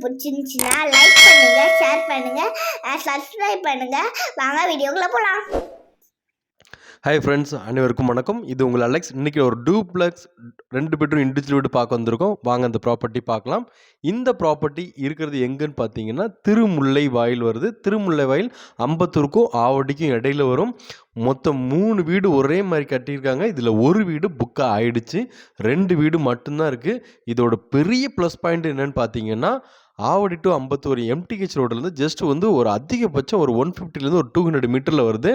பிடிச்சிருந்துச்சுன்னா லைக் பண்ணுங்க, ஷேர் பண்ணுங்க, சப்ஸ்கிரைப் பண்ணுங்க. வாங்க வீடியோக்குள்ள போலாம். ஹாய் ஃப்ரெண்ட்ஸ், அனைவருக்கும் வணக்கம். இது உங்கள் அலெக்ஸ். இன்றைக்கி ஒரு டூப்ளெக்ஸ் 2 பெட்ரூம் இண்டிவிஜுவல் வீடு பார்க்க வந்திருக்கோம். வாங்க அந்த ப்ராப்பர்ட்டி பார்க்கலாம். இந்த ப்ராப்பர்ட்டி இருக்கிறது எங்கன்னு பார்த்தீங்கன்னா திருமுல்லை வாயில் வருது. திருமுல்லை வாயில் அம்பத்தூருக்கும் ஆவடிக்கும் இடையில வரும். மொத்தம் 3 வீடு ஒரே மாதிரி கட்டியிருக்காங்க. இதில் ஒரு வீடு புக்காக ஆயிடுச்சு, 2 வீடு மட்டும்தான் இருக்குது. இதோட பெரிய ப்ளஸ் பாயிண்ட் என்னென்னு பார்த்தீங்கன்னா, ஆவடி டு அம்பத்தூர் எம்டிஹெச் ரோட்லேருந்து ஜஸ்ட் வந்து ஒரு அதிகபட்சம் ஒரு 150லேருந்து ஒரு 200 மீட்டரில் வருது.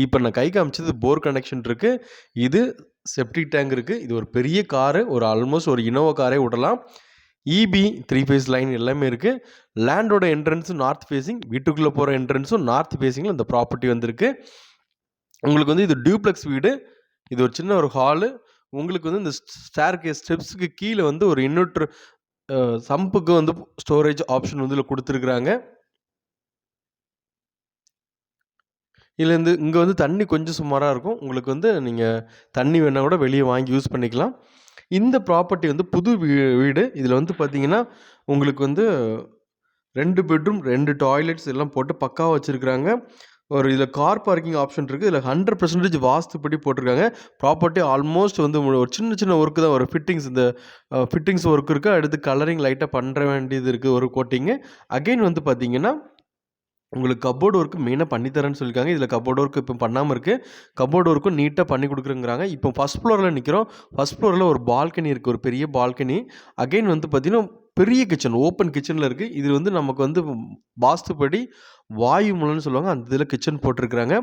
இப்போ நான் கை காமிச்சது போர் கனெக்ஷன் இருக்குது, இது செப்டிக் டேங்க் இருக்குது. இது ஒரு பெரிய காரு, ஒரு ஆல்மோஸ்ட் ஒரு இனோவா காரே விடலாம். இபி 3 ஃபேஸ் லைன் எல்லாமே இருக்குது. லேண்டோட என்ட்ரன்ஸும் நார்த் ஃபேஸிங், வீட்டுக்குள்ளே போகிற என்ட்ரன்ஸும் நார்த் ஃபேஸிங்கில் இந்த ப்ராப்பர்ட்டி வந்திருக்கு. உங்களுக்கு வந்து இது டியூப்ளெக்ஸ் வீடு. இது ஒரு சின்ன ஒரு ஹாலு. உங்களுக்கு வந்து இந்த ஸ்டேர்கேஸ் ஸ்டெப்ஸுக்கு கீழே வந்து ஒரு இன்வெர்டர் சம்புக்கு வந்து ஸ்டோரேஜ் ஆப்ஷன் வந்து இதில் கொடுத்துருக்குறாங்க. இதுலேருந்து இங்கே வந்து தண்ணி கொஞ்சம் சுமாராக இருக்கும். உங்களுக்கு வந்து நீங்கள் தண்ணி வேணால் கூட வெளியே வாங்கி யூஸ் பண்ணிக்கலாம். இந்த ப்ராப்பர்ட்டி வந்து புது வீடு. இதில் வந்து பார்த்திங்கன்னா உங்களுக்கு வந்து 2 பெட்ரூம் 2 டாய்லெட்ஸ் எல்லாம் போட்டு பக்காவாக வச்சுருக்குறாங்க. ஒரு இதில் கார் பார்க்கிங் ஆப்ஷன் இருக்குது. இதில் 100% வாஸ்துப்படி போட்டிருக்காங்க. ப்ராப்பர்ட்டி ஆல்மோஸ்ட் வந்து ஒரு சின்ன சின்ன ஒர்க்கு தான், ஒரு ஃபிட்டிங்ஸ், இந்த ஃபிட்டிங்ஸ் ஒர்க் இருக்குது. அடுத்து கலரிங் லைட்டாக பண்ணுற வேண்டியது இருக்குது, ஒரு கோட்டிங்கு. அகெயின் வந்து பார்த்திங்கன்னா உங்களுக்கு கப்போர்டு ஒர்க்கு மெயினாக பண்ணித்தரேன்னு சொல்லியிருக்காங்க. இதில் கப்போர்டு ஒர்க் இப்போ பண்ணாமல் இருக்குது. கப்போர்டு ஒர்க்கும் நீட்டாக பண்ணி கொடுக்குறேங்கிறாங்க. இப்போ ஃபஸ்ட் ஃப்ளோரில் நிற்கிறோம். ஃபஸ்ட் ஃப்ளோரில் ஒரு பால்கனி இருக்குது, ஒரு பெரிய பால்கனி. அகெயின் வந்து பார்த்திங்கன்னா பெரிய கிச்சன், ஓப்பன் கிச்சனில் இருக்குது. இது வந்து நமக்கு வந்து வாஸ்துப்படி வாயு மூலம்னு சொல்லுவாங்க, அந்த இதில் கிச்சன் போட்டிருக்கிறாங்க.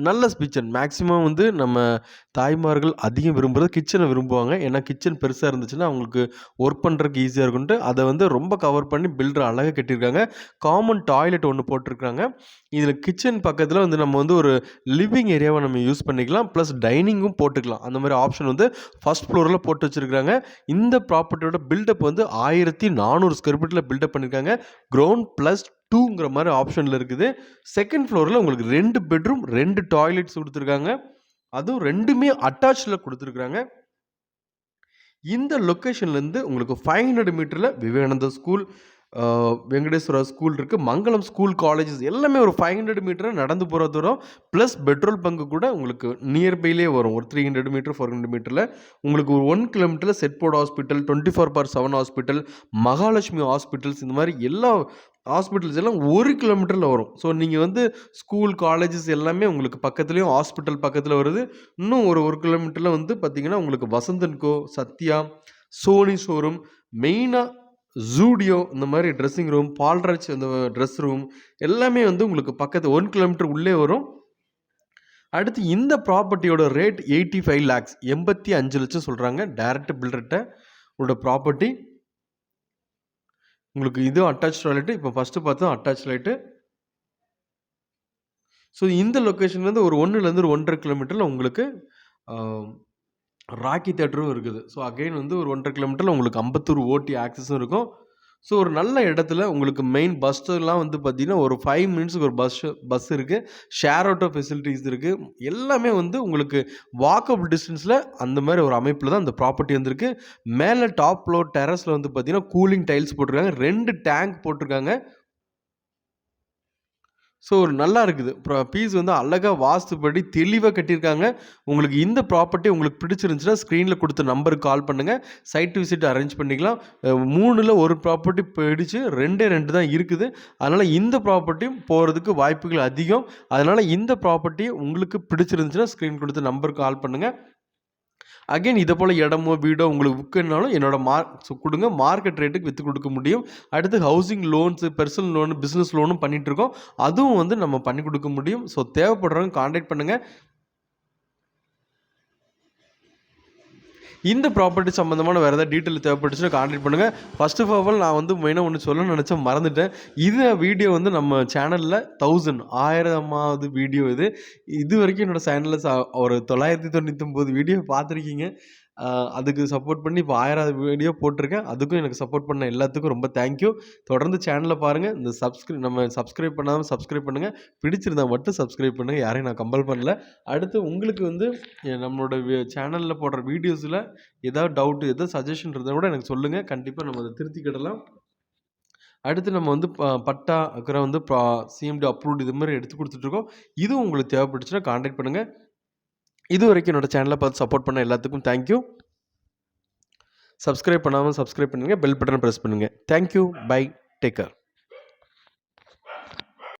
நல்ல கிச்சன். மேக்ஸிமம் வந்து நம்ம தாய்மார்கள் அதிகம் விரும்புகிறது கிச்சனை விரும்புவாங்க. ஏன்னா கிச்சன் பெருசாக இருந்துச்சுன்னா அவங்களுக்கு ஒர்க் பண்ணுறதுக்கு ஈஸியாக இருக்குன்ட்டு அதை வந்து ரொம்ப கவர் பண்ணி பில்டர் அழகாக கட்டியிருக்காங்க. காமன் டாய்லெட் ஒன்று போட்டிருக்காங்க. இதில் கிச்சன் பக்கத்தில் வந்து நம்ம வந்து ஒரு லிவிங் ஏரியாவை நம்ம யூஸ் பண்ணிக்கலாம், ப்ளஸ் டைனிங்கும் போட்டுக்கலாம். அந்த மாதிரி ஆப்ஷன் வந்து ஃபஸ்ட் ஃப்ளோரில் போட்டு வச்சுருக்காங்க. இந்த ப்ராப்பர்ட்டியோட பில்டப் வந்து 1400 ஸ்கொயர் ஃபீட்டில் பில்டப் பண்ணியிருக்காங்க. கிரவுண்ட் ப்ளஸ் 2ங்கிற மாதிரி ஆப்ஷனில் இருக்குது. செகண்ட் ஃப்ளோரில் உங்களுக்கு 2 பெட்ரூம் 2 டாய்லெட்ஸ் கொடுத்துருக்காங்க. அதுவும் 2மே அட்டாச்சில் கொடுத்துருக்குறாங்க. இந்த லொக்கேஷன்லேருந்து உங்களுக்கு 500 மீட்டரில் விவேகானந்தா ஸ்கூல், வெங்கடேஸ்வரா ஸ்கூல் இருக்குது, மங்களம் ஸ்கூல், காலேஜஸ் எல்லாமே ஒரு 500 மீட்டர் நடந்து போகிற தூரம். ப்ளஸ் பெட்ரோல் பங்கு கூட உங்களுக்கு நியர்பைலே வரும். ஒரு 300 மீட்டர் 400 மீட்டரில் உங்களுக்கு ஒரு 1 கிலோமீட்டரில் செட்போர்ட் ஹாஸ்பிட்டல், 24/7 ஹாஸ்பிட்டல், மகாலட்சுமி ஹாஸ்பிட்டல்ஸ், இந்த மாதிரி எல்லா ஹாஸ்பிட்டல்ஸ் எல்லாம் 1 கிலோமீட்டரில் வரும். ஸோ நீங்கள் வந்து ஸ்கூல், காலேஜஸ் எல்லாமே உங்களுக்கு பக்கத்துலேயும், ஹாஸ்பிட்டல் பக்கத்தில் வருது. இன்னும் ஒரு கிலோமீட்டரில் வந்து பார்த்திங்கன்னா உங்களுக்கு வசந்தன்கோ, சத்யா, சோனி ஷோரூம், மெயினாக ஜூடியோ, இந்த மாதிரி ட்ரெஸ்ஸிங் ரூம், பால்ராஜ் அந்த ட்ரெஸ் ரூம் எல்லாமே வந்து உங்களுக்கு பக்கத்து 1 கிலோமீட்டர் உள்ளே வரும். அடுத்து இந்த ப்ராப்பர்ட்டியோட ரேட் 85 lakhs, 85 லட்சம் சொல்கிறாங்க. டைரக்ட் பில்டர்கிட்ட உங்களோட ப்ராப்பர்ட்டி. உங்களுக்கு இதுவும் அட்டாச் டாய்லெட்டு. இப்போ ஃபஸ்ட்டு பார்த்தோம் அட்டாச் டாய்லெட்டு. ஸோ இந்த லொக்கேஷன்லேருந்து ஒரு 1லேருந்து ஒரு 1.5 கிலோமீட்டரில் உங்களுக்கு ராக்கி தேட்டரும் இருக்குது. ஸோ அகெயின் வந்து ஒரு 1.5 கிலோமீட்டரில் உங்களுக்கு அம்பத்தூர் ஓடி ஆக்சஸும் இருக்கும். ஸோ ஒரு நல்ல இடத்துல உங்களுக்கு மெயின் பஸ்ஸெல்லாம் வந்து பார்த்திங்கன்னா ஒரு 5 மினிட்ஸுக்கு ஒரு பஸ் இருக்குது. ஷேர் ஆட்டோ ஃபெசிலிட்டிஸ் இருக்குது. எல்லாமே வந்து உங்களுக்கு வாக்கபிள் டிஸ்டன்ஸில் அந்த மாதிரி ஒரு அமைப்பில் தான் அந்த ப்ராப்பர்ட்டி வந்திருக்கு. மேலே டாப் ஃப்ளோர் டெரஸில் வந்து பார்த்திங்கன்னா கூலிங் டைல்ஸ் போட்டிருக்காங்க, 2 டேங்க் போட்டிருக்காங்க. ஸோ நல்லா இருக்குது. பீஸ் வந்து அழகாக வாஸ்துப்படி தெளிவாக கட்டியிருக்காங்க. உங்களுக்கு இந்த ப்ராப்பர்ட்டி உங்களுக்கு பிடிச்சிருந்துச்சுன்னா ஸ்க்ரீனில் கொடுத்த நம்பருக்கு கால் பண்ணுங்கள். சைட் விசிட் அரேஞ்ச் பண்ணிக்கலாம். 3ல் ஒரு ப்ராப்பர்ட்டி போயிடுச்சு, 2 தான் இருக்குது. அதனால் இந்த ப்ராப்பர்ட்டியும் போகிறதுக்கு வாய்ப்புகள் அதிகம். அதனால் இந்த ப்ராப்பர்ட்டி உங்களுக்கு பிடிச்சிருந்துச்சுன்னா ஸ்க்ரீன் கொடுத்த நம்பருக்கு கால் பண்ணுங்கள். அகெயின் இதை போல் இடமோ வீடோ உங்களுக்கு விற்கனாலும் என்னோட கொடுங்க, மார்க்கெட் ரேட்டுக்கு விற்று கொடுக்க முடியும். அடுத்து housing loans, personal loan, business லோனும் பண்ணிகிட்ருக்கோம். அதுவும் வந்து நம்ம பண்ணி கொடுக்க முடியும். ஸோ தேவைப்படுறவங்க கான்டாக்ட் பண்ணுங்கள். இந்த ப்ராப்பர்ட்டி சம்மந்தமான வேறு ஏதாவது டீட்டெயில் தேவைப்பட்டுச்சுன்னா கான்டாக்ட் பண்ணுங்கள். ஃபர்ஸ்ட் ஆஃப் ஆல் நான் வந்து மெயினாக ஒன்று சொல்லணும்னு நினச்சேன், மறந்துட்டேன். இது வீடியோ வந்து நம்ம சேனலில் 1000வது வீடியோ. இது வரைக்கும் என்னோடய சேனலில் ஒரு 999 வீடியோ பார்த்துருக்கீங்க. அதுக்கு சப்போர்ட் பண்ணி இப்போ 1000வது வீடியோ போட்டிருக்கேன். அதுக்கும் எனக்கு சப்போர்ட் பண்ண எல்லாத்துக்கும் ரொம்ப தேங்க்யூ. தொடர்ந்து சேனலை பாருங்கள். இந்த சப்ஸ்கிரைப் பண்ணாமல் சப்ஸ்கிரைப் பண்ணுங்கள். பிடிச்சிருந்தா மட்டும் சப்ஸ்கிரைப் பண்ணுங்கள். யாரையும் நான் கம்பல் பண்ணல. அடுத்து உங்களுக்கு வந்து நம்மளோட சேனலில் போடுற வீடியோஸில் ஏதாவது டவுட்டு, ஏதாவது சஜஷன் இருந்தால் கூட எனக்கு சொல்லுங்கள். கண்டிப்பாக நம்ம அதை திருத்திக்கிடலாம். அடுத்து நம்ம வந்து பட்டா அப்புறம் வந்து சிஎம்டி அப்ரூவ்டு இது மாதிரி எடுத்து கொடுத்துட்ருக்கோம். இதுவும் உங்களுக்கு தேவைப்பட்டுச்சுன்னா கான்டாக்ட் பண்ணுங்கள். இது வரைக்கும் என்னோட சேனலை பார்த்து சப்போர்ட் பண்ண எல்லாத்துக்கும் தேங்க்யூ. சப்ஸ்கிரைப் பண்ணாமல் சப்ஸ்கிரைப் பண்ணுங்கள், பெல் பட்டனை ப்ரெஸ் பண்ணுங்கள். Thank you, bye, take care.